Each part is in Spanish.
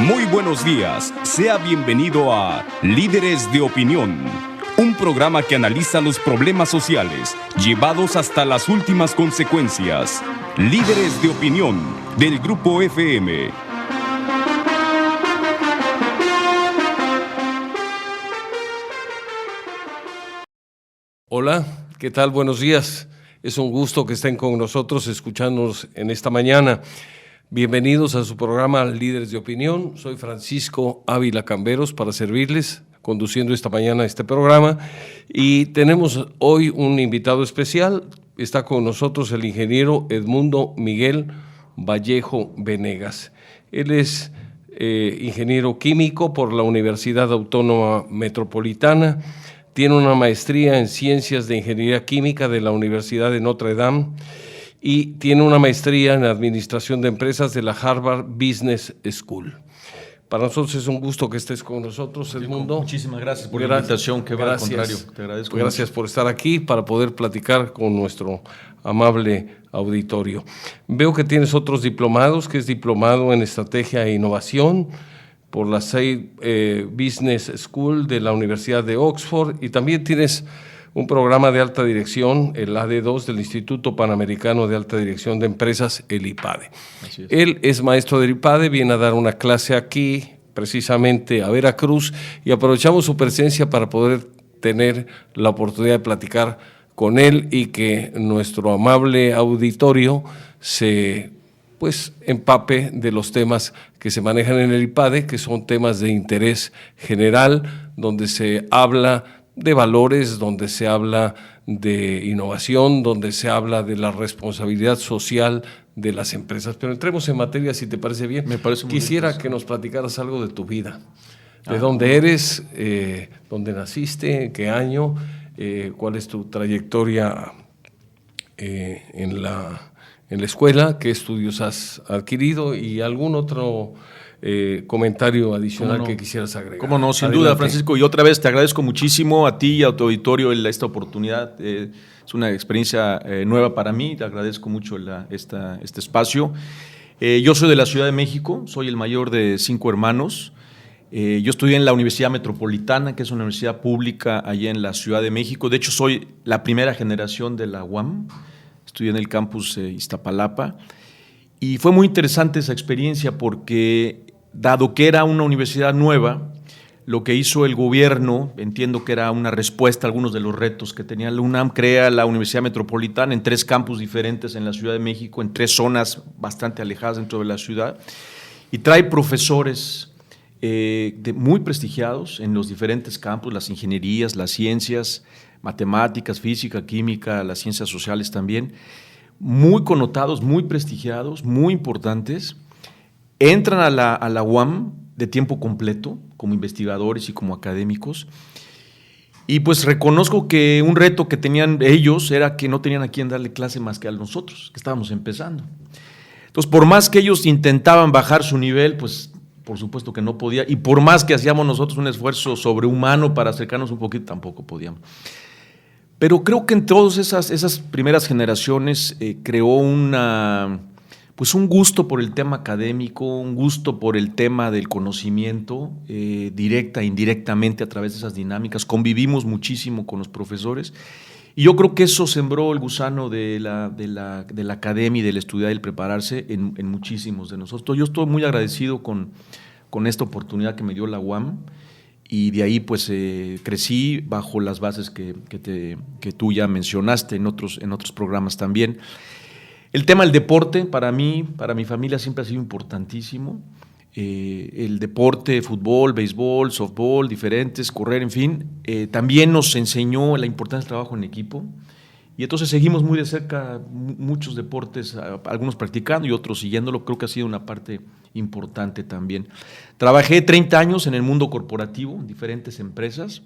Muy buenos días, sea bienvenido a Líderes de Opinión, un programa que analiza los problemas sociales llevados hasta las últimas consecuencias. Líderes de Opinión, del Grupo FM. Hola, ¿qué tal? Buenos días. Es un gusto que estén con nosotros, escuchándonos en esta mañana. Bienvenidos a su programa Líderes de Opinión. Soy Francisco Ávila Camberos para servirles, conduciendo esta mañana este programa. Y tenemos hoy un invitado especial. Está con nosotros el ingeniero Edmundo Miguel Vallejo Venegas. Él es ingeniero químico por la Universidad Autónoma Metropolitana. Tiene una maestría en Ciencias de Ingeniería Química de la Universidad de Notre Dame y tiene una maestría en Administración de Empresas de la Harvard Business School. Para nosotros es un gusto que estés con nosotros, Edmundo. Muchísimas gracias por la invitación, que va al contrario. Te agradezco. Gracias por estar aquí para poder platicar con nuestro amable auditorio. Veo que tienes otros diplomados, que es diplomado en Estrategia e Innovación por la Saïd Business School de la Universidad de Oxford, y también tienes un programa de alta dirección, el AD2 del Instituto Panamericano de Alta Dirección de Empresas, el IPADE. Así es. Él es maestro del IPADE, viene a dar una clase aquí, precisamente a Veracruz, y aprovechamos su presencia para poder tener la oportunidad de platicar con él y que nuestro amable auditorio se empape de los temas que se manejan en el IPADE, que son temas de interés general, donde se habla de valores, donde se habla de innovación, donde se habla de la responsabilidad social de las empresas. Pero entremos en materia, si te parece bien. Me parece muy Quisiera bien, que nos platicaras algo de tu vida, de dónde eres, dónde naciste, en qué año, cuál es tu trayectoria en la escuela, qué estudios has adquirido y algún otro comentario adicional que quisieras agregar. Cómo no, sin Adelante. duda, Francisco. Y otra vez te agradezco muchísimo a ti y a tu auditorio esta oportunidad. Es una experiencia nueva para mí. Te agradezco mucho este espacio. Yo soy de la Ciudad de México, soy el mayor de 5 hermanos. Yo estudié en la Universidad Metropolitana, que es una universidad pública allá en la Ciudad de México. De hecho, soy la primera generación de la UAM. Estudié en el campus Iztapalapa y fue muy interesante esa experiencia porque, dado que era una universidad nueva, lo que hizo el gobierno, entiendo que era una respuesta a algunos de los retos que tenía la UNAM, crea la Universidad Metropolitana en 3 campus diferentes en la Ciudad de México, en 3 zonas bastante alejadas dentro de la ciudad, y trae profesores muy prestigiados en los diferentes campus, las ingenierías, las ciencias, matemáticas, física, química, las ciencias sociales también, muy connotados, muy prestigiados, muy importantes. Entran a la UAM de tiempo completo, como investigadores y como académicos, y pues reconozco que un reto que tenían ellos era que no tenían a quién darle clase más que a nosotros, que estábamos empezando. Entonces, por más que ellos intentaban bajar su nivel, pues por supuesto que no podía, y por más que hacíamos nosotros un esfuerzo sobrehumano para acercarnos un poquito, tampoco podíamos. Pero creo que en todas esas primeras generaciones creó un gusto por el tema académico, un gusto por el tema del conocimiento, directa e indirectamente a través de esas dinámicas. Convivimos muchísimo con los profesores y yo creo que eso sembró el gusano de la academia y del estudiar y el prepararse en muchísimos de nosotros. Yo estoy muy agradecido con esta oportunidad que me dio la UAM. Y de ahí pues crecí bajo las bases que tú ya mencionaste en otros programas también. El tema del deporte para mí, para mi familia siempre ha sido importantísimo. El deporte, fútbol, béisbol, softball, diferentes, correr, en fin, también nos enseñó la importancia del trabajo en equipo. Y entonces seguimos muy de cerca muchos deportes, algunos practicando y otros siguiéndolo. Creo que ha sido una parte importante también. Trabajé 30 años en el mundo corporativo, en diferentes empresas,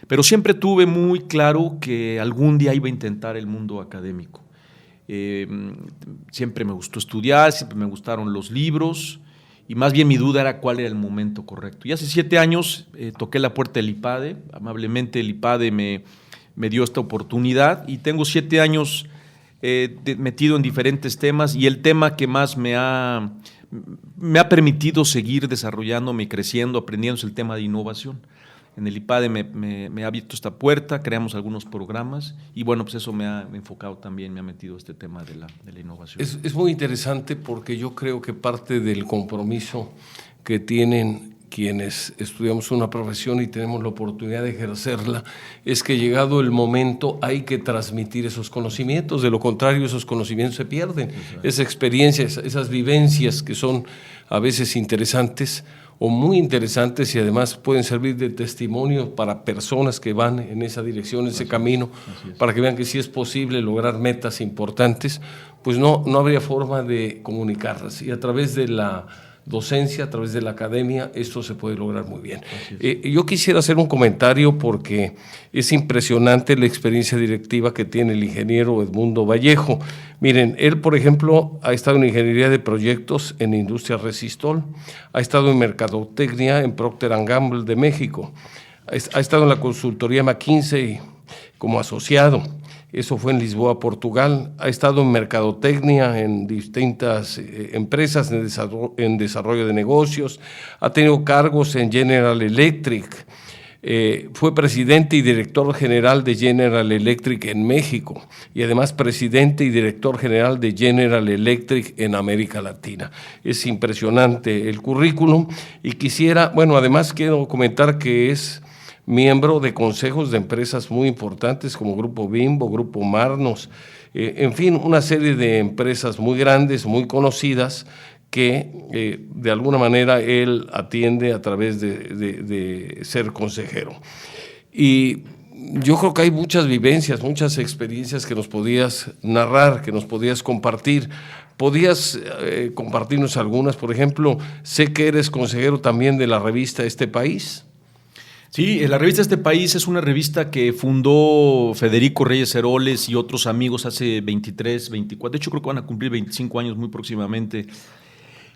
pero siempre tuve muy claro que algún día iba a intentar el mundo académico. Siempre me gustó estudiar, siempre me gustaron los libros y más bien mi duda era cuál era el momento correcto. Y hace 7 años toqué la puerta del IPADE, amablemente el IPADE me dio esta oportunidad y tengo 7 años metido en diferentes temas y el tema que más me ha me ha permitido seguir desarrollándome, creciendo, aprendiendo el tema de innovación. En el IPADE me ha abierto esta puerta, creamos algunos programas y bueno, pues eso me ha enfocado también, me ha metido este tema de la innovación. Es muy interesante porque yo creo que parte del compromiso que tienen quienes estudiamos una profesión y tenemos la oportunidad de ejercerla es que llegado el momento hay que transmitir esos conocimientos, de lo contrario esos conocimientos se pierden. Esa experiencia, esas vivencias que son a veces interesantes o muy interesantes y además pueden servir de testimonio para personas que van en esa dirección, ese camino, para que vean que sí es posible lograr metas importantes, pues no habría forma de comunicarlas. Y a través de la docencia, a través de la academia, esto se puede lograr muy bien. Yo quisiera hacer un comentario porque es impresionante la experiencia directiva que tiene el ingeniero Edmundo Vallejo. Miren, él, por ejemplo, ha estado en ingeniería de proyectos en Industria Resistol, ha estado en mercadotecnia en Procter & Gamble de México, ha estado en la consultoría McKinsey como asociado. Eso fue en Lisboa, Portugal. Ha estado en mercadotecnia en distintas empresas en desarrollo de negocios. Ha tenido cargos en General Electric. Fue presidente y director general de General Electric en México y además presidente y director general de General Electric en América Latina. Es impresionante el currículum y además quiero comentar que es miembro de consejos de empresas muy importantes como Grupo Bimbo, Grupo Marnos, en fin, una serie de empresas muy grandes, muy conocidas, que de alguna manera él atiende a través de ser consejero. Y yo creo que hay muchas vivencias, muchas experiencias que nos podías narrar, que nos podías compartir. ¿Podías compartirnos algunas? Por ejemplo, sé que eres consejero también de la revista Este País. Sí, la revista Este País es una revista que fundó Federico Reyes Heroles y otros amigos hace 23, 24, de hecho creo que van a cumplir 25 años muy próximamente.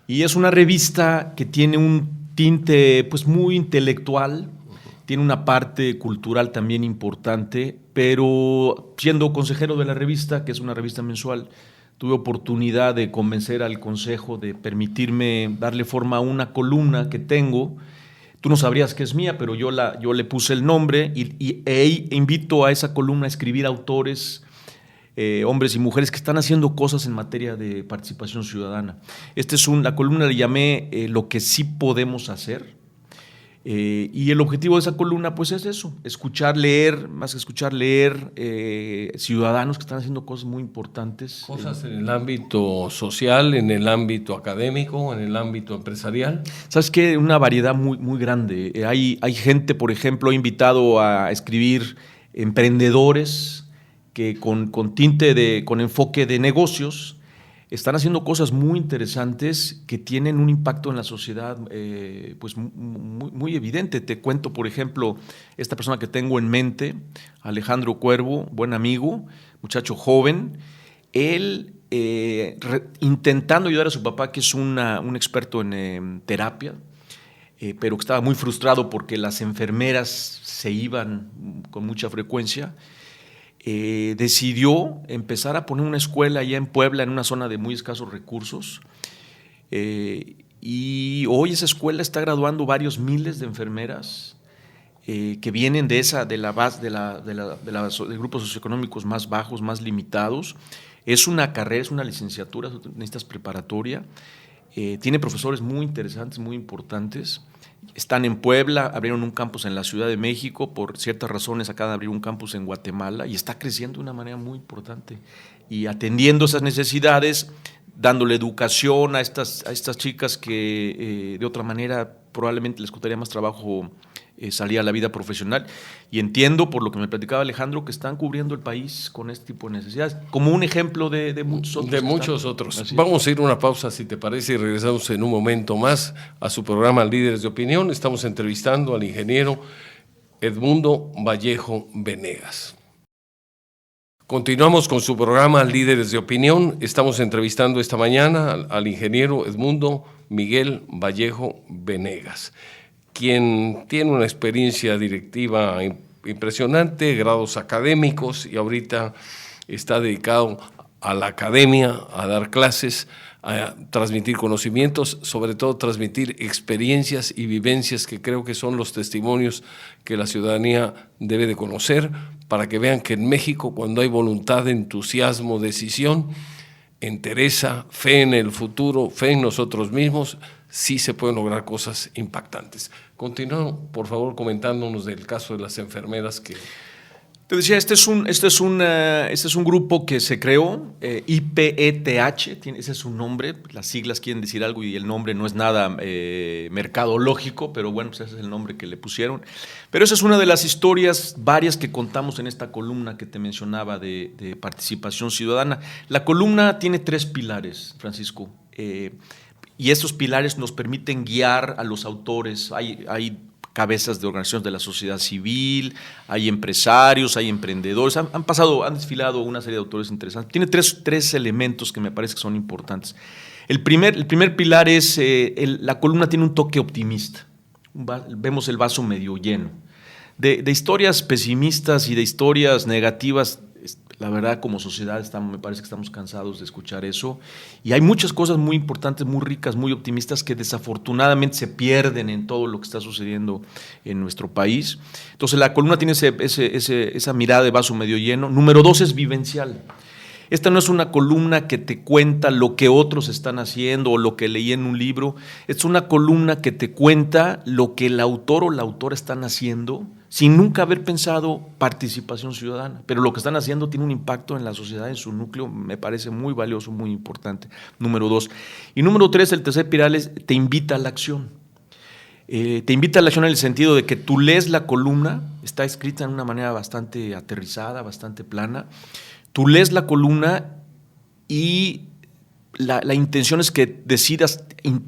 Y es una revista que tiene un tinte pues muy intelectual, tiene una parte cultural también importante, pero siendo consejero de la revista, que es una revista mensual, tuve oportunidad de convencer al consejo de permitirme darle forma a una columna que tengo. Tú no sabrías que es mía, pero yo le puse el nombre e invito a esa columna a escribir autores, hombres y mujeres que están haciendo cosas en materia de participación ciudadana. La columna le llamé Lo que sí podemos hacer. Y el objetivo de esa columna pues es eso, más que escuchar, leer ciudadanos que están haciendo cosas muy importantes. Cosas en el ámbito social, en el ámbito académico, en el ámbito empresarial. ¿Sabes qué? Una variedad muy, muy grande. Hay gente, por ejemplo, he invitado a escribir emprendedores que con enfoque de negocios están haciendo cosas muy interesantes que tienen un impacto en la sociedad pues muy, muy evidente. Te cuento, por ejemplo, esta persona que tengo en mente, Alejandro Cuervo, buen amigo, muchacho joven. Él intentando ayudar a su papá, que es un experto en terapia, pero que estaba muy frustrado porque las enfermeras se iban con mucha frecuencia. Decidió empezar a poner una escuela allá en Puebla, en una zona de muy escasos recursos, y hoy esa escuela está graduando varios miles de enfermeras que vienen de grupos socioeconómicos más bajos, más limitados. Es una carrera, es una licenciatura, necesitas preparatoria, tiene profesores muy interesantes, muy importantes. Están en Puebla, abrieron un campus en la Ciudad de México, por ciertas razones acaban de abrir un campus en Guatemala y está creciendo de una manera muy importante y atendiendo esas necesidades, dándole educación a estas chicas que de otra manera probablemente les costaría más trabajo salir a la vida profesional. Y entiendo, por lo que me platicaba Alejandro, que están cubriendo el país con este tipo de necesidades, como un ejemplo de muchos otros. De muchos otros. Así Vamos a ir a una pausa, si te parece, y regresamos en un momento más a su programa Líderes de Opinión. Estamos entrevistando al ingeniero Edmundo Vallejo Venegas. Continuamos con su programa Líderes de Opinión. Estamos entrevistando esta mañana al ingeniero Edmundo Miguel Vallejo Venegas, quien tiene una experiencia directiva impresionante, grados académicos, y ahorita está dedicado a la academia, a dar clases, a transmitir conocimientos, sobre todo transmitir experiencias y vivencias que creo que son los testimonios que la ciudadanía debe de conocer para que vean que en México, cuando hay voluntad, entusiasmo, decisión, entereza, fe en el futuro, fe en nosotros mismos, sí se pueden lograr cosas impactantes. Continúa, por favor, comentándonos del caso de las enfermeras que... Te decía, este es un grupo que se creó, IPETH, ese es su nombre, las siglas quieren decir algo y el nombre no es nada mercadológico, pero bueno, pues ese es el nombre que le pusieron. Pero esa es una de las historias varias que contamos en esta columna que te mencionaba de participación ciudadana. La columna tiene 3 pilares, Francisco, y estos pilares nos permiten guiar a los autores. Hay cabezas de organizaciones de la sociedad civil, hay empresarios, hay emprendedores, han desfilado una serie de autores interesantes. Tiene tres elementos que me parece que son importantes. El primer pilar es, la columna tiene un toque optimista, vemos el vaso medio lleno. De historias pesimistas y de historias negativas, la verdad, como sociedad me parece que estamos cansados de escuchar eso, y hay muchas cosas muy importantes, muy ricas, muy optimistas que desafortunadamente se pierden en todo lo que está sucediendo en nuestro país. Entonces la columna tiene esa mirada de vaso medio lleno. Número 2 es vivencial. Esta no es una columna que te cuenta lo que otros están haciendo o lo que leí en un libro. Es una columna que te cuenta lo que el autor o la autora están haciendo sin nunca haber pensado participación ciudadana. Pero lo que están haciendo tiene un impacto en la sociedad, en su núcleo, me parece muy valioso, muy importante. Número 2. Y número 3, el tercer pilar es te invita a la acción. Te invita a la acción en el sentido de que tú lees la columna, está escrita de una manera bastante aterrizada, bastante plana. Tú lees la columna y la intención es que decidas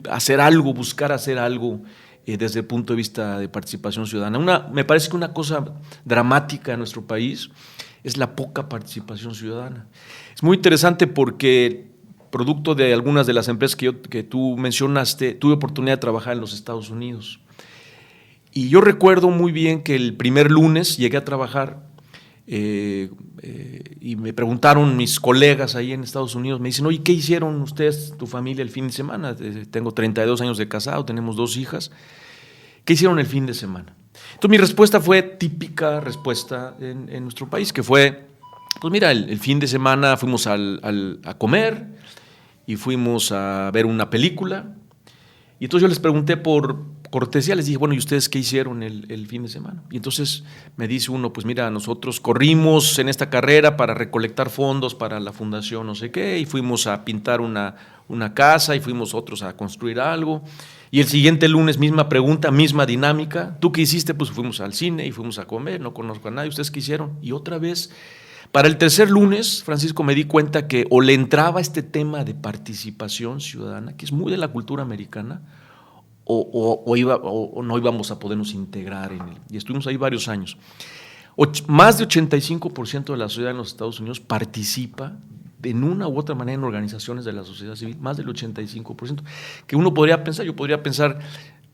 hacer algo, buscar hacer algo desde el punto de vista de participación ciudadana. Me parece que una cosa dramática en nuestro país es la poca participación ciudadana. Es muy interesante porque, producto de algunas de las empresas que tú mencionaste, tuve oportunidad de trabajar en los Estados Unidos. Y yo recuerdo muy bien que el primer lunes llegué a trabajar y me preguntaron mis colegas ahí en Estados Unidos, me dicen, oye, ¿qué hicieron ustedes, tu familia, el fin de semana? Tengo 32 años de casado, tenemos 2 hijas. ¿Qué hicieron el fin de semana? Entonces mi respuesta fue típica respuesta en nuestro país, que fue, pues mira, el fin de semana fuimos a comer y fuimos a ver una película. Y entonces yo les pregunté por cortesía, les dije, bueno, ¿y ustedes qué hicieron el fin de semana? Y entonces me dice uno, pues mira, nosotros corrimos en esta carrera para recolectar fondos para la fundación no sé qué, y fuimos a pintar una casa, y fuimos otros a construir algo. Y el siguiente lunes, misma pregunta, misma dinámica. ¿Tú qué hiciste? Pues fuimos al cine y fuimos a comer, no conozco a nadie. ¿Ustedes qué hicieron? Y otra vez, para el tercer lunes, Francisco, me di cuenta que o le entraba este tema de participación ciudadana, que es muy de la cultura americana, o no íbamos a podernos integrar en él. Y estuvimos ahí varios años. Más de 85% de la sociedad en los Estados Unidos participa en una u otra manera en organizaciones de la sociedad civil, más del 85%, que uno podría pensar, yo podría pensar,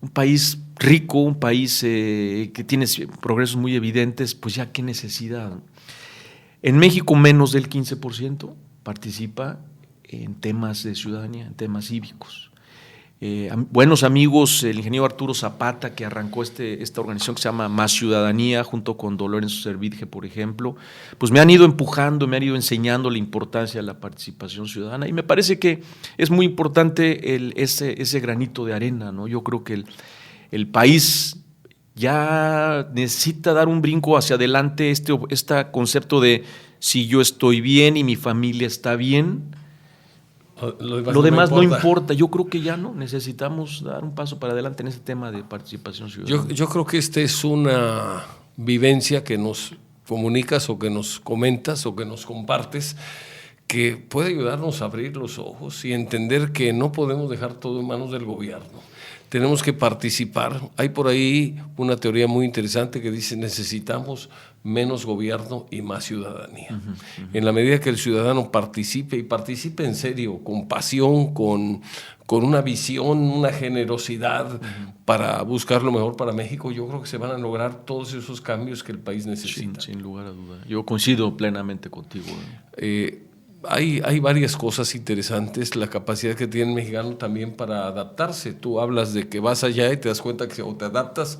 un país rico, un país que tiene progresos muy evidentes, pues ya qué necesidad. En México menos del 15% participa en temas de ciudadanía, en temas cívicos. Buenos amigos, el ingeniero Arturo Zapata, que arrancó esta organización que se llama Más Ciudadanía, junto con Lorenzo Servidje, por ejemplo, pues me han ido empujando, me han ido enseñando la importancia de la participación ciudadana, y me parece que es muy importante ese granito de arena, ¿no? Yo creo que el país ya necesita dar un brinco hacia adelante, este concepto de si yo estoy bien y mi familia está bien, lo demás no importa. Yo creo que ya no necesitamos dar un paso para adelante en ese tema de participación ciudadana. Yo creo que esta es una vivencia que nos comunicas o que nos comentas o que nos compartes, que puede ayudarnos a abrir los ojos y entender que no podemos dejar todo en manos del gobierno. Tenemos que participar. Hay por ahí una teoría muy interesante que dice necesitamos menos gobierno y más ciudadanía. En la medida que el ciudadano participe, y participe en serio, con pasión, con una visión, una generosidad para buscar lo mejor para México, yo creo que se van a lograr todos esos cambios que el país necesita. Sin lugar a duda. Yo coincido plenamente contigo. hay varias cosas interesantes, la capacidad que tiene el mexicano también para adaptarse. Tú hablas de que vas allá y te das cuenta que o te adaptas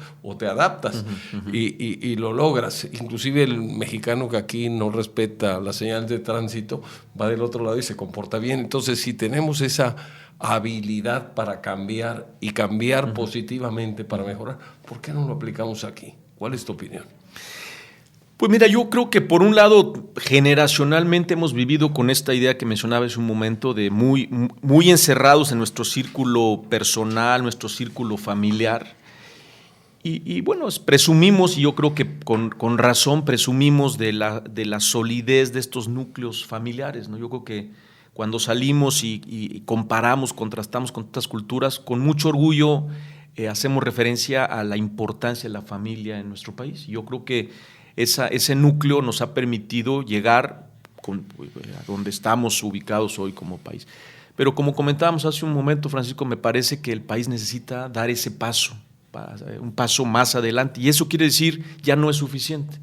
y lo logras. Inclusive el mexicano que aquí no respeta las señales de tránsito va del otro lado y se comporta bien. Entonces, si tenemos esa habilidad para cambiar y cambiar positivamente para mejorar, ¿por qué no lo aplicamos aquí? ¿Cuál es tu opinión? Pues mira, yo creo que por un lado, generacionalmente hemos vivido con esta idea que mencionaba hace un momento de muy encerrados en nuestro círculo personal, nuestro círculo familiar. Y bueno, presumimos, y yo creo que con razón presumimos de la solidez de estos núcleos familiares, ¿no? Yo creo que cuando salimos y comparamos, contrastamos con otras culturas, con mucho orgullo hacemos referencia a la importancia de la familia en nuestro país. Yo creo que ese núcleo nos ha permitido llegar a donde estamos ubicados hoy como país. Pero como comentábamos hace un momento, Francisco, me parece que el país necesita dar ese paso, un paso más adelante, y eso quiere decir ya no es suficiente.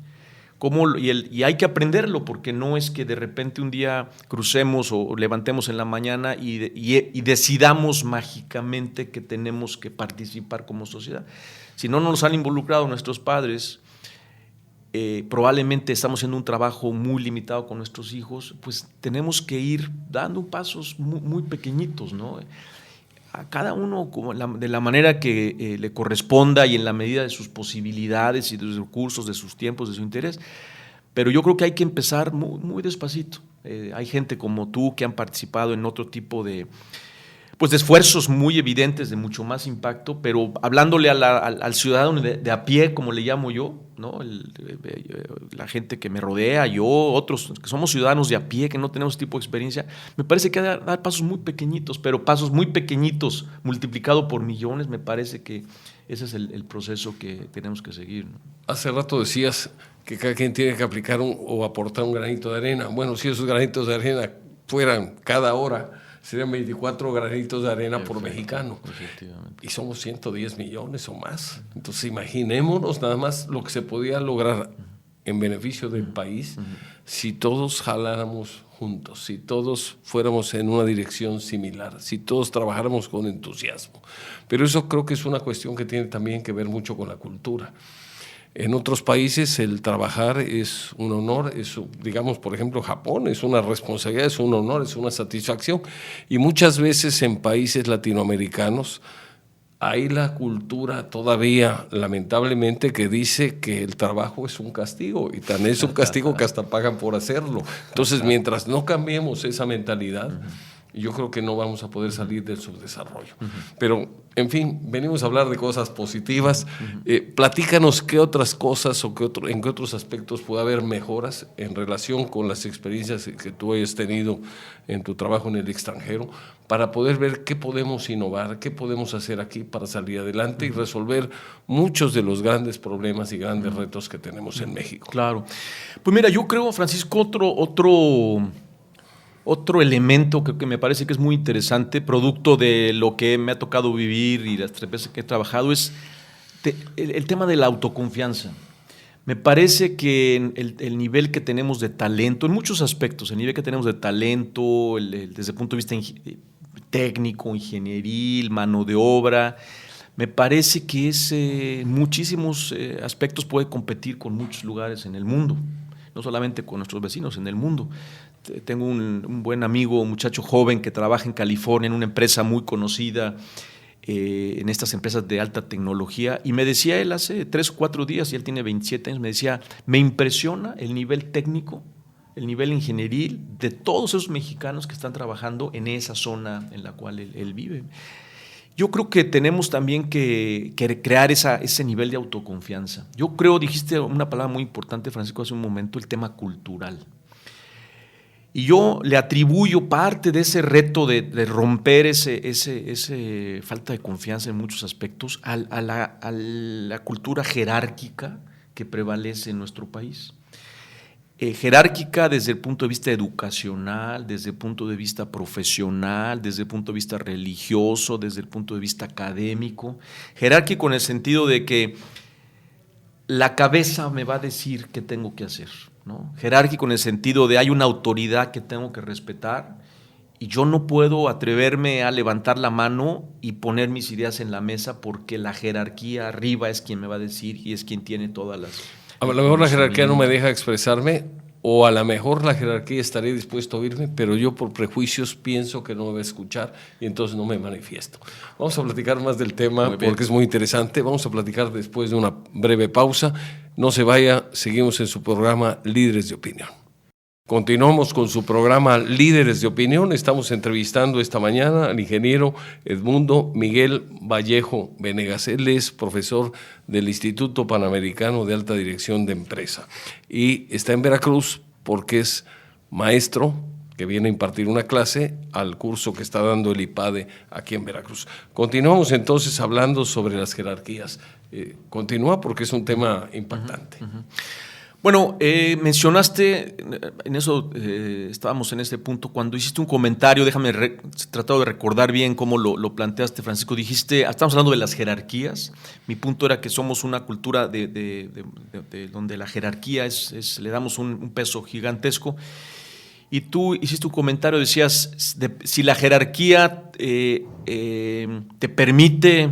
Y hay que aprenderlo, porque no es que de repente un día crucemos o levantemos en la mañana y decidamos mágicamente que tenemos que participar como sociedad. Si no nos han involucrado nuestros padres, probablemente estamos haciendo un trabajo muy limitado con nuestros hijos, pues tenemos que ir dando pasos muy pequeñitos, ¿no? A cada uno de la manera que le corresponda y en la medida de sus posibilidades y de sus recursos, de sus tiempos, de su interés. Pero yo creo que hay que empezar muy despacito. Hay gente como tú que han participado en otro tipo de esfuerzos muy evidentes, de mucho más impacto, pero hablándole al ciudadano de a pie, como le llamo yo, ¿no? La gente que me rodea, yo, otros que somos ciudadanos de a pie, que no tenemos ese tipo de experiencia, me parece que hay que dar pasos muy pequeñitos, pero pasos muy pequeñitos multiplicado por millones, me parece que ese es el proceso que tenemos que seguir, ¿no? Hace rato decías que cada quien tiene que aplicar o aportar un granito de arena. Bueno, si esos granitos de arena fueran cada hora, serían 24 granitos de arena por mexicano. Y somos 110 millones o más. Entonces imaginémonos nada más lo que se podía lograr en beneficio del país si todos jaláramos juntos, si todos fuéramos en una dirección similar, si todos trabajáramos con entusiasmo. Pero eso creo que es una cuestión que tiene también que ver mucho con la cultura. En otros países el trabajar es un honor, digamos, por ejemplo, Japón es una responsabilidad, es un honor, es una satisfacción. Y muchas veces en países latinoamericanos hay la cultura todavía, lamentablemente, que dice que el trabajo es un castigo, y tan es un castigo que hasta pagan por hacerlo. Entonces, mientras no cambiemos esa mentalidad, yo creo que no vamos a poder salir del subdesarrollo. Pero, en fin, venimos a hablar de cosas positivas. Platícanos qué otras cosas o en qué otros aspectos puede haber mejoras en relación con las experiencias que tú hayas tenido en tu trabajo en el extranjero, para poder ver qué podemos innovar, qué podemos hacer aquí para salir adelante y resolver muchos de los grandes problemas y grandes retos que tenemos en México. Claro. Pues mira, yo creo, Francisco, otro elemento que me parece que es muy interesante, producto de lo que me ha tocado vivir y las 3 veces que he trabajado, es el tema de la autoconfianza. Me parece que el nivel que tenemos de talento, en muchos aspectos, el nivel que tenemos de talento, desde el punto de vista técnico, ingenieril, mano de obra, me parece que en muchísimos aspectos puede competir con muchos lugares en el mundo, no solamente con nuestros vecinos, en el mundo. Tengo un buen amigo, un muchacho joven que trabaja en California en una empresa muy conocida, en estas empresas de alta tecnología, y me decía él hace 3 o 4 días, y él tiene 27 años, me decía, me impresiona el nivel técnico, el nivel ingenieril de todos esos mexicanos que están trabajando en esa zona en la cual él vive. Yo creo que tenemos también que crear ese nivel de autoconfianza. Yo creo, dijiste una palabra muy importante, Francisco, hace un momento, el tema cultural. Y yo le atribuyo parte de ese reto de romper ese falta de confianza en muchos aspectos a la cultura jerárquica que prevalece en nuestro país. Jerárquica desde el punto de vista educacional, desde el punto de vista profesional, desde el punto de vista religioso, desde el punto de vista académico. Jerárquico en el sentido de que la cabeza me va a decir qué tengo que hacer, ¿no? Jerárquico en el sentido de hay una autoridad que tengo que respetar y yo no puedo atreverme a levantar la mano y poner mis ideas en la mesa porque la jerarquía arriba es quien me va a decir y es quien tiene todas las... A lo mejor la jerarquía no me deja expresarme, o a lo mejor la jerarquía estaría dispuesto a oírme, pero yo por prejuicios pienso que no me va a escuchar y entonces no me manifiesto. Vamos a platicar más del tema porque es muy interesante. Vamos a platicar después de una breve pausa. No se vaya, seguimos en su programa Líderes de Opinión. Continuamos con su programa Líderes de Opinión. Estamos entrevistando esta mañana al ingeniero Edmundo Miguel Vallejo Venegas. Él es profesor del Instituto Panamericano de Alta Dirección de Empresa y está en Veracruz porque es maestro que viene a impartir una clase al curso que está dando el IPADE aquí en Veracruz. Continuamos entonces hablando sobre las jerarquías. Continúa porque es un tema impactante. Bueno, mencionaste, en eso estábamos en este punto, cuando hiciste un comentario, déjame tratar de recordar bien cómo lo planteaste, Francisco. Dijiste, estamos hablando de las jerarquías. Mi punto era que somos una cultura de donde la jerarquía le damos un peso gigantesco. Y tú hiciste un comentario, decías, si la jerarquía te permite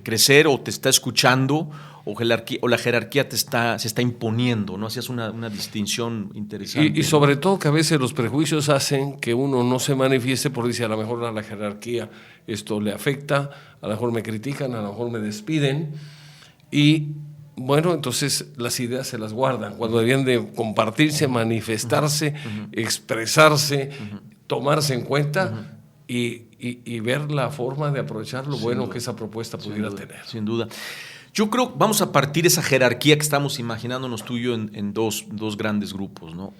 crecer o te está escuchando, o la jerarquía se está imponiendo, ¿no? Hacías una distinción interesante. Y sobre todo que a veces los prejuicios hacen que uno no se manifieste porque dice, a lo mejor a la jerarquía esto le afecta, a lo mejor me critican, a lo mejor me despiden, y bueno, entonces las ideas se las guardan, cuando debían de compartirse, manifestarse, expresarse, tomarse en cuenta y ver la forma de aprovechar lo bueno que esa propuesta pudiera tener. Sin duda. Yo creo, vamos a partir esa jerarquía que estamos imaginándonos tú y yo en dos grandes grupos, ¿no?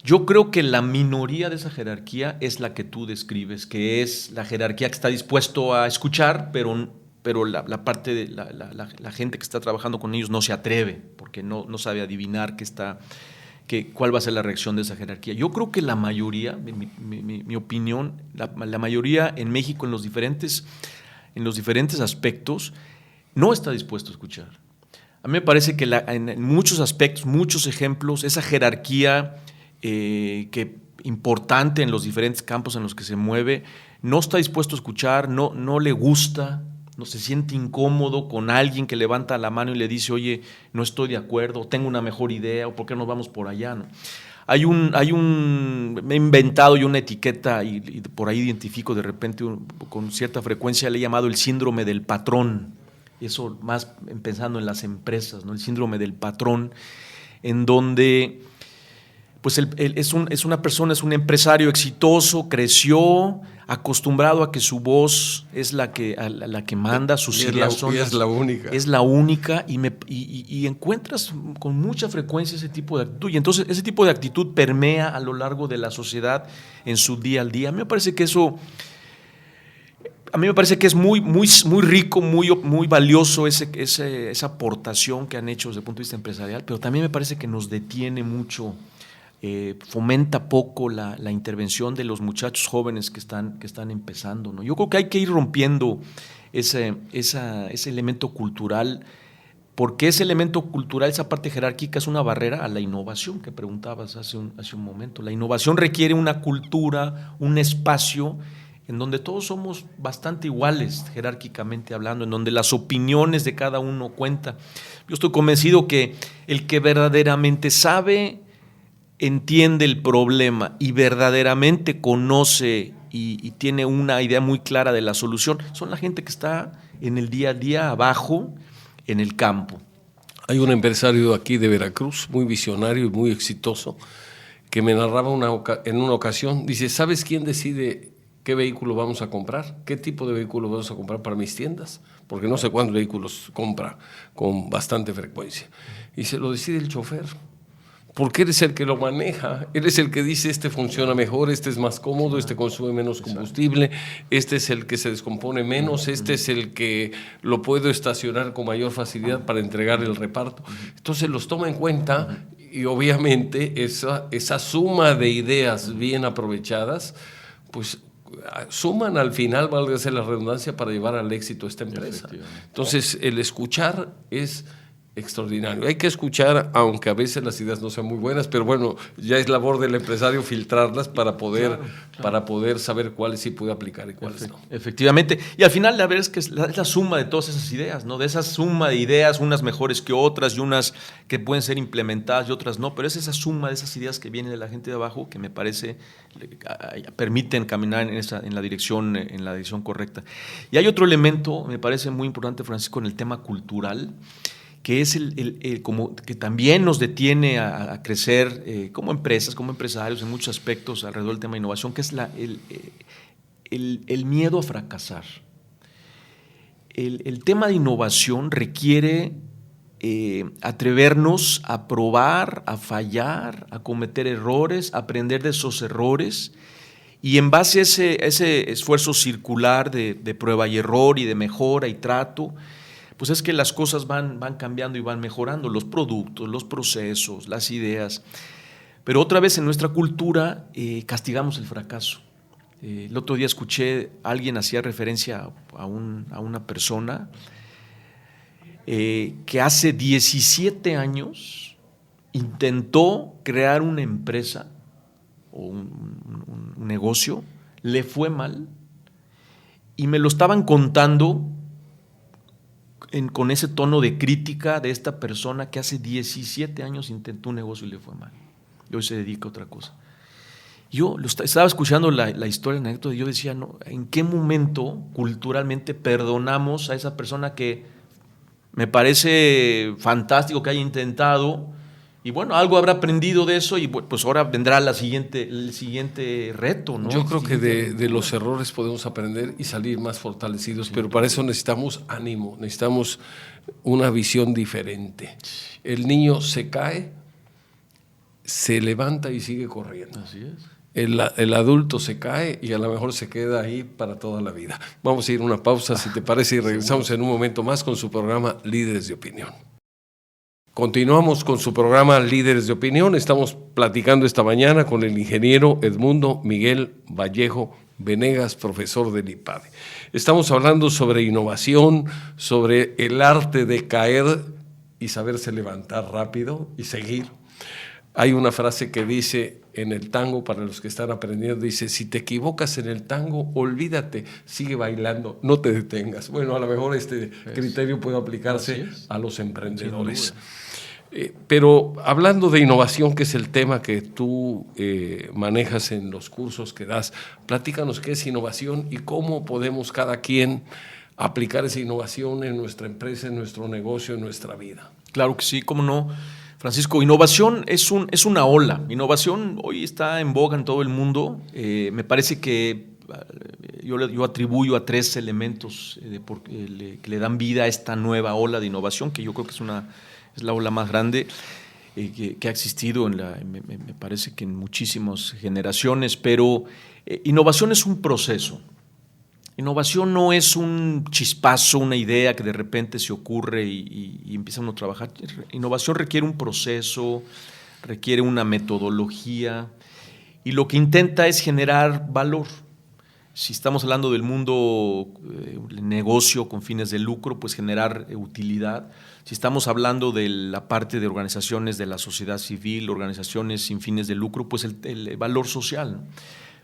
Yo creo que la minoría de esa jerarquía es la que tú describes, que es la jerarquía que está dispuesto a escuchar, pero la parte de la gente que está trabajando con ellos no se atreve, porque no sabe adivinar cuál va a ser la reacción de esa jerarquía. Yo creo que la mayoría, mi opinión, la mayoría en México en los diferentes aspectos, no está dispuesto a escuchar. A mí me parece que en muchos aspectos, muchos ejemplos, esa jerarquía importante en los diferentes campos en los que se mueve, no está dispuesto a escuchar, no le gusta, no se siente incómodo con alguien que levanta la mano y le dice, oye, no estoy de acuerdo, tengo una mejor idea, o por qué nos vamos por allá, ¿no? Me he inventado yo una etiqueta y por ahí identifico de repente con cierta frecuencia, le he llamado el síndrome del patrón. Eso más pensando en las empresas, ¿no? El síndrome del patrón, en donde pues es una persona, es un empresario exitoso, creció, acostumbrado a que su voz es la que manda, sus ideas son es la única. Es la única y encuentras con mucha frecuencia ese tipo de actitud. Y entonces ese tipo de actitud permea a lo largo de la sociedad en su día al día. A mí me parece que es muy, muy, muy rico, muy valioso esa aportación que han hecho desde el punto de vista empresarial, pero también me parece que nos detiene mucho, fomenta poco la intervención de los muchachos jóvenes que están empezando, ¿no? Yo creo que hay que ir rompiendo ese elemento cultural, porque ese elemento cultural, esa parte jerárquica, es una barrera a la innovación que preguntabas hace un momento. La innovación requiere una cultura, un espacio en donde todos somos bastante iguales, jerárquicamente hablando, en donde las opiniones de cada uno cuentan. Yo estoy convencido que el que verdaderamente sabe, entiende el problema y verdaderamente conoce y tiene una idea muy clara de la solución, son la gente que está en el día a día abajo, en el campo. Hay un empresario aquí de Veracruz, muy visionario y muy exitoso, que me narraba en una ocasión, dice, ¿sabes quién decide qué vehículo vamos a comprar? ¿Qué tipo de vehículo vamos a comprar para mis tiendas? Porque no sé cuántos vehículos compra con bastante frecuencia. Y se lo decide el chofer, porque eres el que lo maneja, eres el que dice, este funciona mejor, este es más cómodo, este consume menos combustible, este es el que se descompone menos, este es el que lo puedo estacionar con mayor facilidad para entregar el reparto. Entonces los toma en cuenta y obviamente esa suma de ideas bien aprovechadas, pues suman al final, valga ser la redundancia, para llevar al éxito a esta empresa. Entonces, el escuchar es extraordinario. Hay que escuchar, aunque a veces las ideas no sean muy buenas, pero bueno, ya es labor del empresario filtrarlas para poder, para poder saber cuáles sí puede aplicar y cuáles no. Efectivamente. Y al final, la verdad es que es la suma de todas esas ideas, ¿no? De esa suma de ideas, unas mejores que otras y unas que pueden ser implementadas y otras no, pero es esa suma de esas ideas que vienen de la gente de abajo que me parece permiten caminar en la dirección correcta. Y hay otro elemento, me parece muy importante, Francisco, en el tema cultural, que es como que también nos detiene a crecer como empresas, como empresarios en muchos aspectos alrededor del tema de innovación, que es el miedo a fracasar. El tema de innovación requiere atrevernos a probar, a fallar, a cometer errores, a aprender de esos errores, y en base a ese esfuerzo circular de prueba y error y de mejora y trato, pues es que las cosas van cambiando y van mejorando, los productos, los procesos, las ideas. Pero otra vez en nuestra cultura castigamos el fracaso. El otro día escuché, alguien hacía referencia a una persona que hace 17 años intentó crear una empresa o un negocio, le fue mal y me lo estaban contando con ese tono de crítica de esta persona que hace 17 años intentó un negocio y le fue mal. Y hoy se dedica a otra cosa. Yo estaba escuchando la historia, la anécdota, y yo decía, no, ¿en qué momento culturalmente perdonamos a esa persona que me parece fantástico que haya intentado? Y bueno, algo habrá aprendido de eso y pues ahora vendrá el siguiente reto, ¿no? Yo creo que de los errores podemos aprender y salir más fortalecidos, pero para eso necesitamos ánimo, necesitamos una visión diferente. El niño se cae, se levanta y sigue corriendo. Así es. El adulto se cae y a lo mejor se queda ahí para toda la vida. Vamos a ir a una pausa, si te parece, y regresamos en un momento más con su programa Líderes de Opinión. Continuamos con su programa Líderes de Opinión. Estamos platicando esta mañana con el ingeniero Edmundo Miguel Vallejo Venegas, profesor del IPADE. Estamos hablando sobre innovación, sobre el arte de caer y saberse levantar rápido y seguir. Hay una frase que dice en el tango, para los que están aprendiendo, dice: si te equivocas en el tango, olvídate, sigue bailando, no te detengas. Bueno, a lo mejor este criterio puede aplicarse a los emprendedores. Pero hablando de innovación, que es el tema que tú manejas en los cursos que das, platícanos qué es innovación y cómo podemos cada quien aplicar esa innovación en nuestra empresa, en nuestro negocio, en nuestra vida. Claro que sí, cómo no. Francisco, innovación es una ola. Innovación hoy está en boga en todo el mundo. Me parece que yo atribuyo a 3 elementos que le dan vida a esta nueva ola de innovación, que yo creo que es la ola más grande que ha existido me parece que en muchísimas generaciones, pero innovación es un proceso. Innovación no es un chispazo, una idea que de repente se ocurre y empieza uno a trabajar. Innovación requiere un proceso, requiere una metodología y lo que intenta es generar valor. Si estamos hablando del mundo negocio con fines de lucro, pues generar utilidad. Si estamos hablando de la parte de organizaciones de la sociedad civil, organizaciones sin fines de lucro, pues el valor social, ¿no?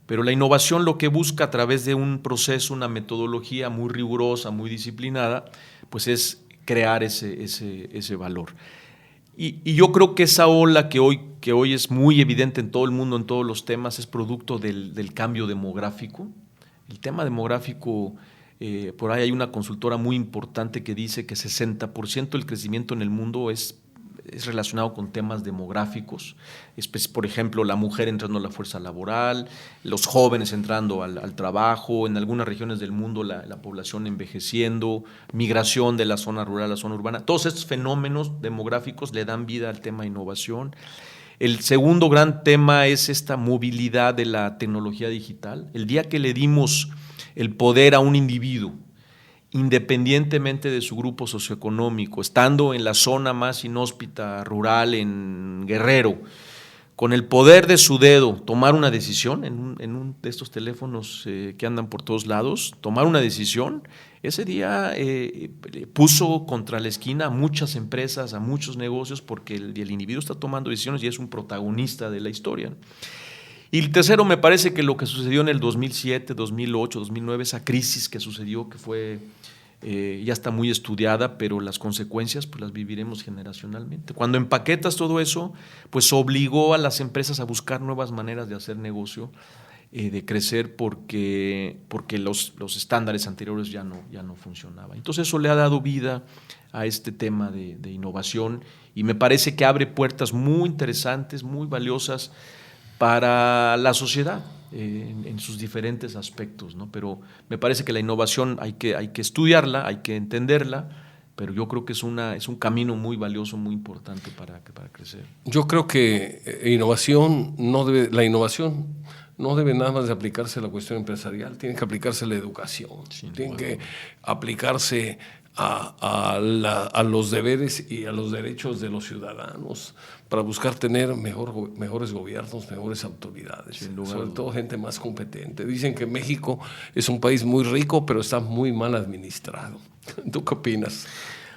Pero la innovación lo que busca a través de un proceso, una metodología muy rigurosa, muy disciplinada, pues es crear ese valor. Y yo creo que esa ola que hoy es muy evidente en todo el mundo, en todos los temas, es producto del cambio demográfico. El tema demográfico, por ahí hay una consultora muy importante que dice que 60% del crecimiento en el mundo es relacionado con temas demográficos, por ejemplo, la mujer entrando a la fuerza laboral, los jóvenes entrando al trabajo, en algunas regiones del mundo la población envejeciendo, migración de la zona rural a la zona urbana. Todos estos fenómenos demográficos le dan vida al tema de innovación. El segundo gran tema es esta movilidad de la tecnología digital. El día que le dimos el poder a un individuo, independientemente de su grupo socioeconómico, estando en la zona más inhóspita rural en Guerrero, con el poder de su dedo, tomar una decisión en un de estos teléfonos que andan por todos lados, tomar una decisión, ese día puso contra la esquina a muchas empresas, a muchos negocios, porque el individuo está tomando decisiones y es un protagonista de la historia. Y el tercero, me parece que lo que sucedió en el 2007, 2008, 2009, esa crisis que sucedió, que fue ya está muy estudiada, pero las consecuencias pues las viviremos generacionalmente. Cuando empaquetas todo eso, pues obligó a las empresas a buscar nuevas maneras de hacer negocio, de crecer, porque los estándares anteriores ya no funcionaban. Entonces eso le ha dado vida a este tema de innovación, y me parece que abre puertas muy interesantes, muy valiosas para la sociedad en sus diferentes aspectos, ¿no? Pero me parece que la innovación hay que estudiarla, hay que entenderla, pero yo creo que es un camino muy valioso, muy importante para crecer. Yo creo que la innovación no debe nada más de aplicarse a la cuestión empresarial, tiene que aplicarse a la educación, tiene que aplicarse a los deberes y a los derechos de los ciudadanos para buscar tener mejores gobiernos, mejores autoridades, sobre todo gente más competente. Dicen que México es un país muy rico, pero está muy mal administrado. ¿Tú qué opinas?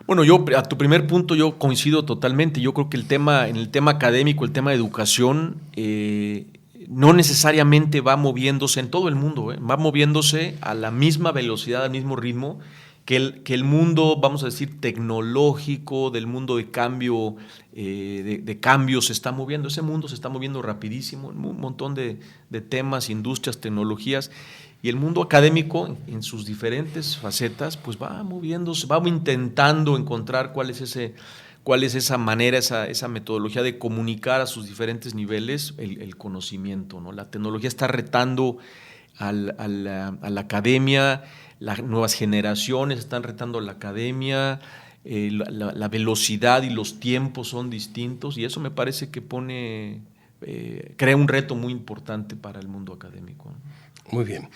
Bueno, a tu primer punto yo coincido totalmente. Yo creo que en el tema académico, el tema de educación, no necesariamente va moviéndose en todo el mundo, va moviéndose a la misma velocidad, al mismo ritmo que el mundo, vamos a decir, tecnológico, del mundo de cambio, de cambios se está moviendo. Ese mundo se está moviendo rapidísimo, un montón de temas, industrias, tecnologías, y el mundo académico en sus diferentes facetas pues va moviéndose, va intentando encontrar cuál es esa manera, esa metodología de comunicar a sus diferentes niveles el conocimiento, ¿no? La tecnología está retando a la academia, las nuevas generaciones están retando a la academia, la velocidad y los tiempos son distintos, y eso me parece que crea un reto muy importante para el mundo académico, ¿no? Muy bien,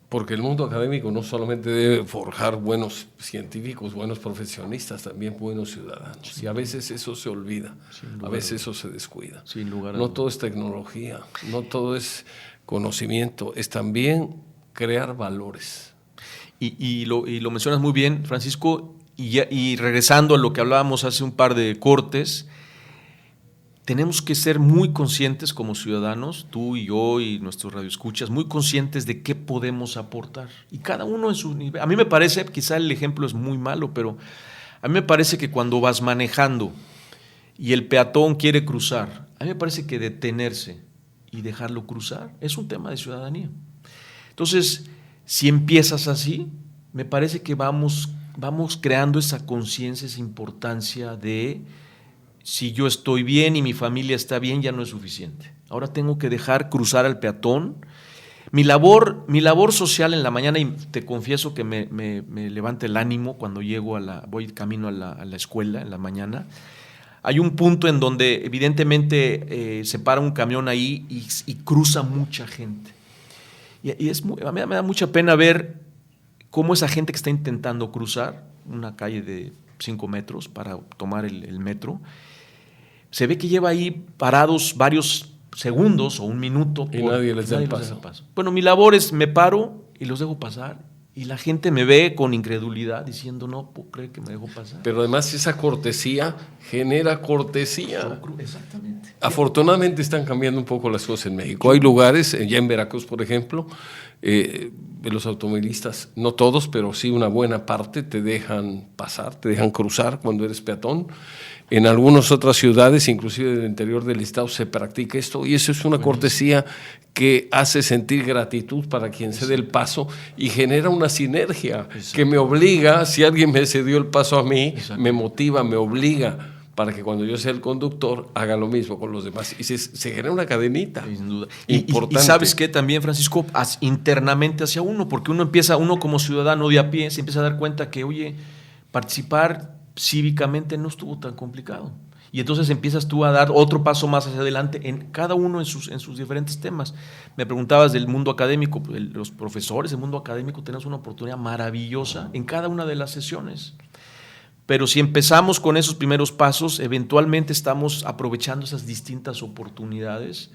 porque el mundo académico no solamente debe forjar buenos científicos, buenos profesionistas, también buenos ciudadanos. Y a veces eso se olvida, a veces eso se descuida. Sin lugar a no dudas. todo es tecnología, no todo es conocimiento, es también crear valores. Y lo mencionas muy bien, Francisco, y regresando a lo que hablábamos hace un par de cortes, tenemos que ser muy conscientes como ciudadanos, tú y yo y nuestros radioescuchas, muy conscientes de qué podemos aportar. Y cada uno en su nivel. A mí me parece, quizá el ejemplo es muy malo, pero a mí me parece que cuando vas manejando y el peatón quiere cruzar, a mí me parece que detenerse y dejarlo cruzar es un tema de ciudadanía. Entonces, si empiezas así, me parece que vamos creando esa conciencia, esa importancia de si yo estoy bien y mi familia está bien, ya no es suficiente. Ahora tengo que dejar cruzar al peatón. Mi labor social en la mañana, y te confieso que me levanta el ánimo cuando voy camino a la escuela en la mañana. Hay un punto en donde evidentemente se para un camión ahí y cruza mucha gente. Y a mí me da mucha pena ver cómo esa gente que está intentando cruzar una calle de 5 metros para tomar el metro, se ve que lleva ahí parados varios segundos o un minuto. Y nadie les da el paso. Bueno, mi labor es me paro y los dejo pasar. Y la gente me ve con incredulidad diciendo, no puedo creer que me dejó pasar. Pero además esa cortesía genera cortesía. Exactamente. Afortunadamente están cambiando un poco las cosas en México. Hay lugares, ya en Veracruz, por ejemplo, los automovilistas, no todos, pero sí una buena parte, te dejan pasar, te dejan cruzar cuando eres peatón. En algunas otras ciudades, inclusive en el interior del estado, se practica esto, y eso es una cortesía que hace sentir gratitud para quien cede el paso y genera una sinergia que me obliga, si alguien me cedió el paso a mí, me motiva, me obliga para que cuando yo sea el conductor haga lo mismo con los demás. Y se genera una cadenita. Sin duda. Importante. Y sabes qué también, Francisco, internamente hacia uno, porque uno como ciudadano de a pie, se empieza a dar cuenta que, oye, participar cívicamente no estuvo tan complicado. Y entonces empiezas tú a dar otro paso más hacia adelante, en cada uno en sus diferentes temas. Me preguntabas del mundo académico, los profesores del mundo académico tenemos una oportunidad maravillosa en cada una de las sesiones. Pero si empezamos con esos primeros pasos, eventualmente estamos aprovechando esas distintas oportunidades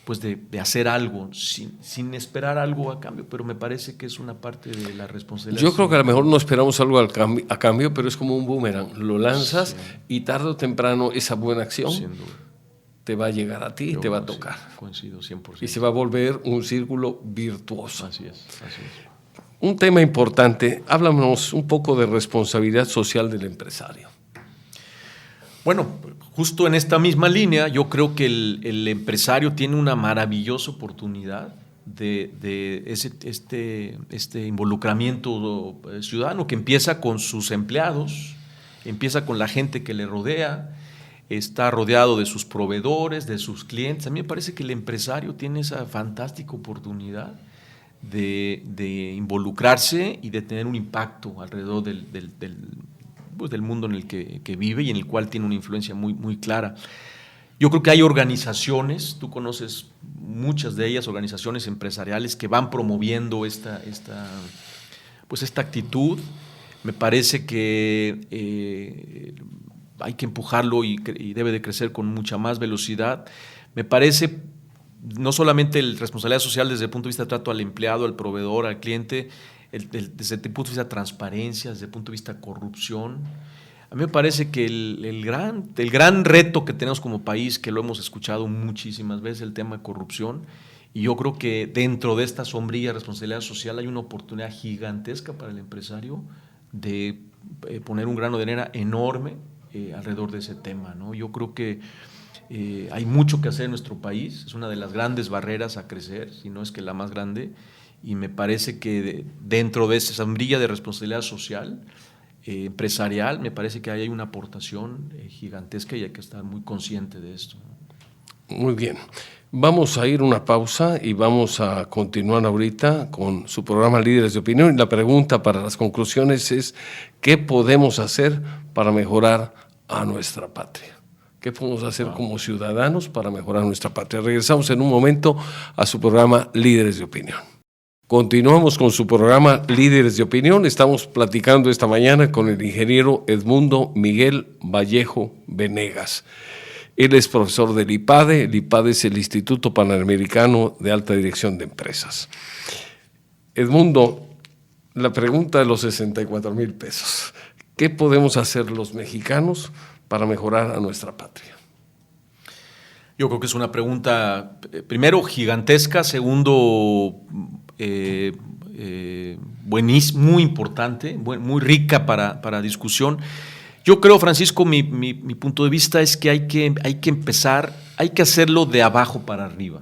pues de hacer algo, sin esperar algo a cambio, pero me parece que es una parte de la responsabilidad. Yo creo que a lo mejor no esperamos algo a cambio, pero es como un boomerang, lo lanzas sí. Y tarde o temprano esa buena acción te va a llegar a ti y te va a tocar. Sí, coincido 100%. Y se va a volver un círculo virtuoso. Así es. Un tema importante, háblanos un poco de responsabilidad social del empresario. Bueno, justo en esta misma línea, yo creo que el empresario tiene una maravillosa oportunidad de este involucramiento ciudadano que empieza con sus empleados, empieza con la gente que le rodea, está rodeado de sus proveedores, de sus clientes. A mí me parece que el empresario tiene esa fantástica oportunidad de involucrarse y de tener un impacto alrededor del mundo en el que vive y en el cual tiene una influencia muy, muy clara. Yo creo que hay organizaciones, tú conoces muchas de ellas, organizaciones empresariales que van promoviendo esta actitud. Me parece que hay que empujarlo y debe de crecer con mucha más velocidad. Me parece no solamente la responsabilidad social desde el punto de vista de trato al empleado, al proveedor, al cliente, desde el punto de vista de transparencia, desde el punto de vista de corrupción. A mí me parece que el gran reto que tenemos como país, que lo hemos escuchado muchísimas veces, el tema de corrupción, y yo creo que dentro de esta sombrilla de responsabilidad social hay una oportunidad gigantesca para el empresario de poner un grano de arena enorme alrededor de ese tema, ¿no? Yo creo que hay mucho que hacer en nuestro país, es una de las grandes barreras a crecer, si no es que la más grande, y me parece que dentro de esa sombrilla de responsabilidad social, empresarial, me parece que hay una aportación gigantesca y hay que estar muy consciente de esto. Muy bien. Vamos a ir a una pausa y vamos a continuar ahorita con su programa Líderes de Opinión. Y la pregunta para las conclusiones es, ¿qué podemos hacer para mejorar a nuestra patria? ¿Qué podemos hacer como ciudadanos para mejorar nuestra patria? Regresamos en un momento a su programa Líderes de Opinión. Continuamos con su programa Líderes de Opinión. Estamos platicando esta mañana con el ingeniero Edmundo Miguel Vallejo Venegas. Él es profesor del IPADE. El IPADE es el Instituto Panamericano de Alta Dirección de Empresas. Edmundo, la pregunta de los 64,000 pesos. ¿Qué podemos hacer los mexicanos para mejorar a nuestra patria? Yo creo que es una pregunta, primero, gigantesca, segundo, buenísima, muy importante, muy rica para discusión. Yo creo, Francisco, mi punto de vista es que hay que empezar, hay que hacerlo de abajo para arriba.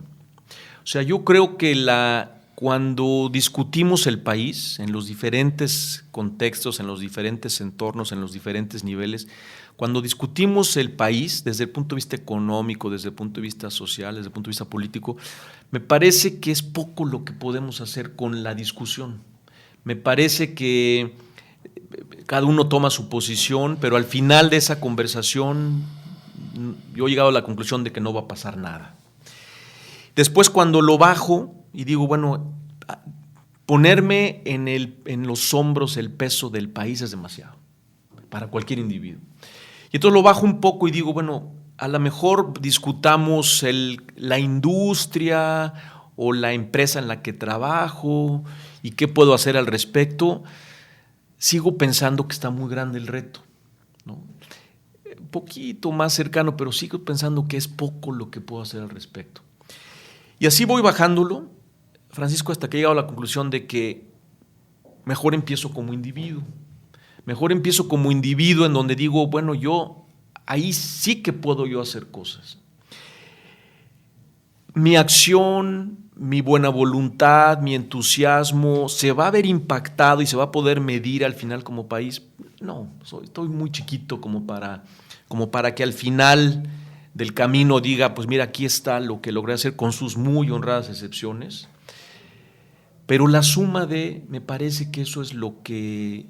O sea, yo creo que cuando discutimos el país en los diferentes contextos, en los diferentes entornos, en los diferentes niveles, cuando discutimos el país desde el punto de vista económico, desde el punto de vista social, desde el punto de vista político, me parece que es poco lo que podemos hacer con la discusión. Me parece que cada uno toma su posición, pero al final de esa conversación yo he llegado a la conclusión de que no va a pasar nada. Después, cuando lo bajo y digo, bueno, ponerme en los hombros el peso del país es demasiado para cualquier individuo. Y entonces lo bajo un poco y digo, bueno, a lo mejor discutamos la industria o la empresa en la que trabajo y qué puedo hacer al respecto. Sigo pensando que está muy grande el reto, ¿no? Un poquito más cercano, pero sigo pensando que es poco lo que puedo hacer al respecto. Y así voy bajándolo, Francisco, hasta que he llegado a la conclusión de que mejor empiezo como individuo. Mejor empiezo como individuo en donde digo, bueno, ahí sí que puedo yo hacer cosas. Mi acción, mi buena voluntad, mi entusiasmo, ¿se va a ver impactado y se va a poder medir al final como país? No, estoy muy chiquito como para que al final del camino diga, pues mira, aquí está lo que logré hacer con sus muy honradas excepciones. Pero la suma me parece que eso es lo que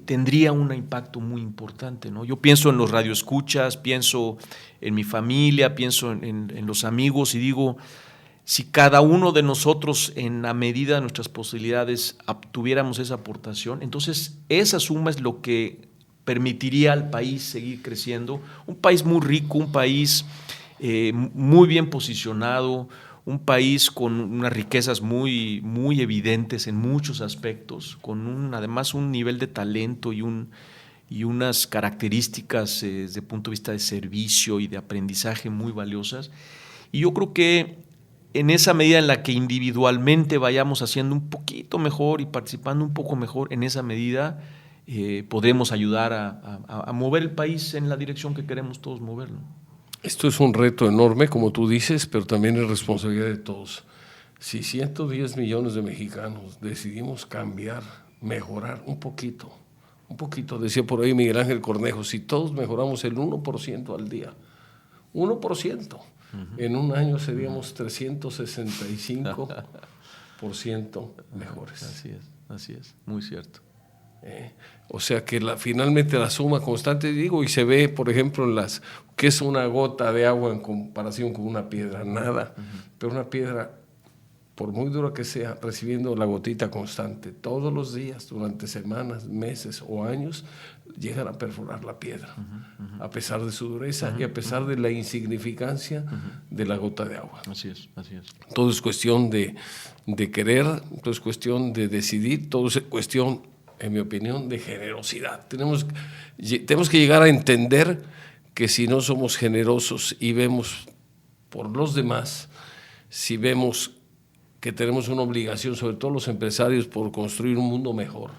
tendría un impacto muy importante, ¿no? Yo pienso en los radioescuchas, pienso en mi familia, pienso en los amigos y digo, si cada uno de nosotros en la medida de nuestras posibilidades tuviéramos esa aportación, entonces esa suma es lo que permitiría al país seguir creciendo. Un país muy rico, un país muy bien posicionado, un país con unas riquezas muy, muy evidentes en muchos aspectos, con además un nivel de talento y unas características desde el punto de vista de servicio y de aprendizaje muy valiosas. Y yo creo que en esa medida en la que individualmente vayamos haciendo un poquito mejor y participando un poco mejor, en esa medida podremos ayudar a mover el país en la dirección que queremos todos moverlo. Esto es un reto enorme, como tú dices, pero también es responsabilidad de todos. Si 110 millones de mexicanos decidimos cambiar, mejorar un poquito, decía por ahí Miguel Ángel Cornejo, si todos mejoramos el 1% al día, 1%, en un año seríamos 365% mejores. Así es, muy cierto. O sea que finalmente la suma constante, digo, y se ve, por ejemplo, que es una gota de agua en comparación con una piedra, nada, pero una piedra, por muy dura que sea, recibiendo la gotita constante todos los días, durante semanas, meses o años, llegan a perforar la piedra, a pesar de su dureza y a pesar de la insignificancia de la gota de agua. Así es. Todo es cuestión de querer, todo es cuestión de decidir, todo es cuestión, en mi opinión, de generosidad. Tenemos que llegar a entender que si no somos generosos y vemos por los demás, si vemos que tenemos una obligación, sobre todo los empresarios, por construir un mundo mejor,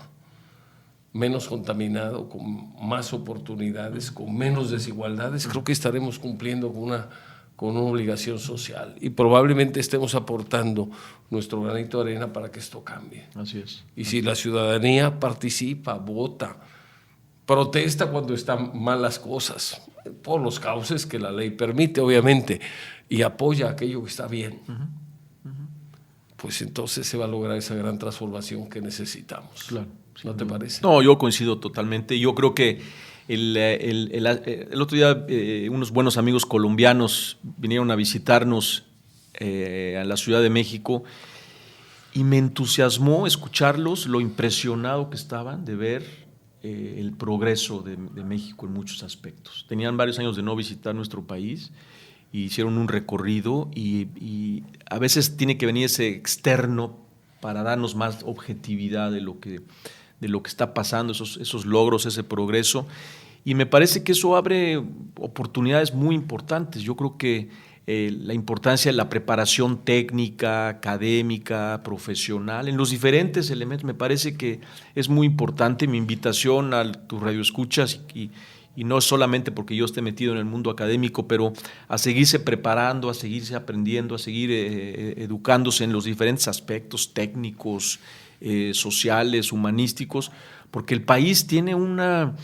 menos contaminado, con más oportunidades, con menos desigualdades, creo que estaremos cumpliendo con una obligación social y probablemente estemos aportando nuestro granito de arena para que esto cambie. Así es. Y si la ciudadanía participa, vota, protesta cuando están mal las cosas, por los cauces que la ley permite, obviamente, y apoya aquello que está bien, pues entonces se va a lograr esa gran transformación que necesitamos. Claro. ¿No te parece? No, yo coincido totalmente. Yo creo que el otro día unos buenos amigos colombianos vinieron a visitarnos a la Ciudad de México y me entusiasmó escucharlos, lo impresionado que estaban de ver el progreso de México en muchos aspectos. Tenían varios años de no visitar nuestro país y hicieron un recorrido y a veces tiene que venir ese externo para darnos más objetividad de lo que está pasando, esos logros, ese progreso. Y me parece que eso abre oportunidades muy importantes. Yo creo que la importancia de la preparación técnica, académica, profesional, en los diferentes elementos, me parece que es muy importante. Mi invitación a tus radioescuchas, y no solamente porque yo esté metido en el mundo académico, pero a seguirse preparando, a seguirse aprendiendo, a seguir educándose en los diferentes aspectos técnicos, sociales, humanísticos, porque el país tiene una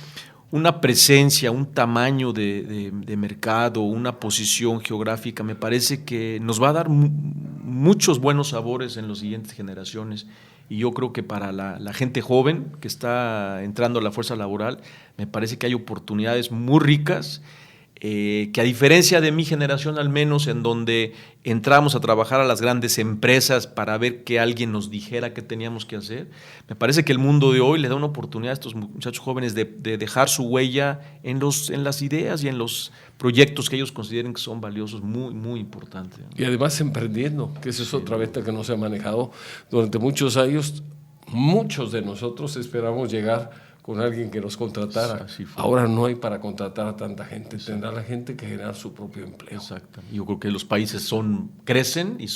presencia, un tamaño de mercado, una posición geográfica, me parece que nos va a dar muchos buenos sabores en las siguientes generaciones. Y yo creo que para la gente joven que está entrando a la fuerza laboral, me parece que hay oportunidades muy ricas, que a diferencia de mi generación al menos, en donde entramos a trabajar a las grandes empresas para ver que alguien nos dijera qué teníamos que hacer, me parece que el mundo de hoy le da una oportunidad a estos muchachos jóvenes de dejar su huella en las ideas y en los proyectos que ellos consideren que son valiosos, muy, muy importantes. Y además emprendiendo, que esa es otra beta que no se ha manejado durante muchos años. Muchos de nosotros esperamos llegar con alguien que nos contratara. Ahora no hay para contratar a tanta gente. Exacto. Tendrá la gente que generar su propio empleo. Exacto. Yo creo que los países crecen y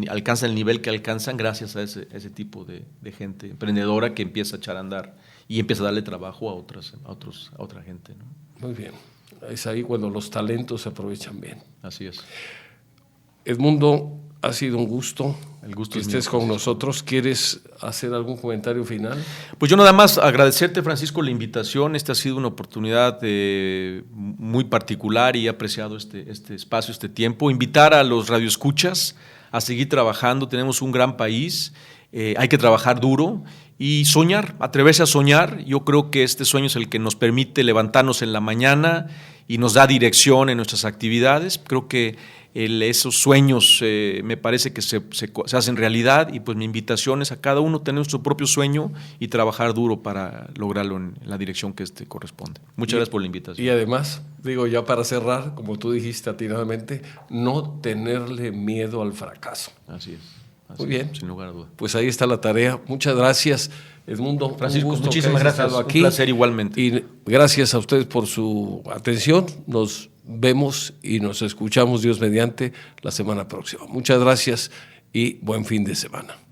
alcanzan el nivel que alcanzan gracias a ese tipo de gente emprendedora que empieza a echar a andar y empieza a darle trabajo a otra gente, ¿no? Muy bien. Es ahí cuando los talentos se aprovechan bien. Así es. Edmundo, ha sido un gusto. El gusto que estés con nosotros. ¿Quieres hacer algún comentario final? Pues yo nada más agradecerte, Francisco, la invitación. Esta ha sido una oportunidad muy particular y he apreciado este espacio, este tiempo. Invitar a los radioescuchas a seguir trabajando. Tenemos un gran país. Hay que trabajar duro y soñar, atreverse a soñar. Yo creo que este sueño es el que nos permite levantarnos en la mañana y nos da dirección en nuestras actividades. Creo que esos sueños me parece que se hacen realidad, y pues mi invitación es a cada uno tener nuestro propio sueño y trabajar duro para lograrlo en la dirección que corresponde. Muchas gracias por la invitación. Y además, digo, ya para cerrar, como tú dijiste atinadamente, no tenerle miedo al fracaso. Así es. Muy bien. Sin lugar a duda. Pues ahí está la tarea. Muchas gracias, Edmundo. Francisco, un gusto muchísimas que hayas gracias. estado aquí. Un placer igualmente. Y gracias a ustedes por su atención. Nos vemos y nos escuchamos, Dios mediante, la semana próxima. Muchas gracias y buen fin de semana.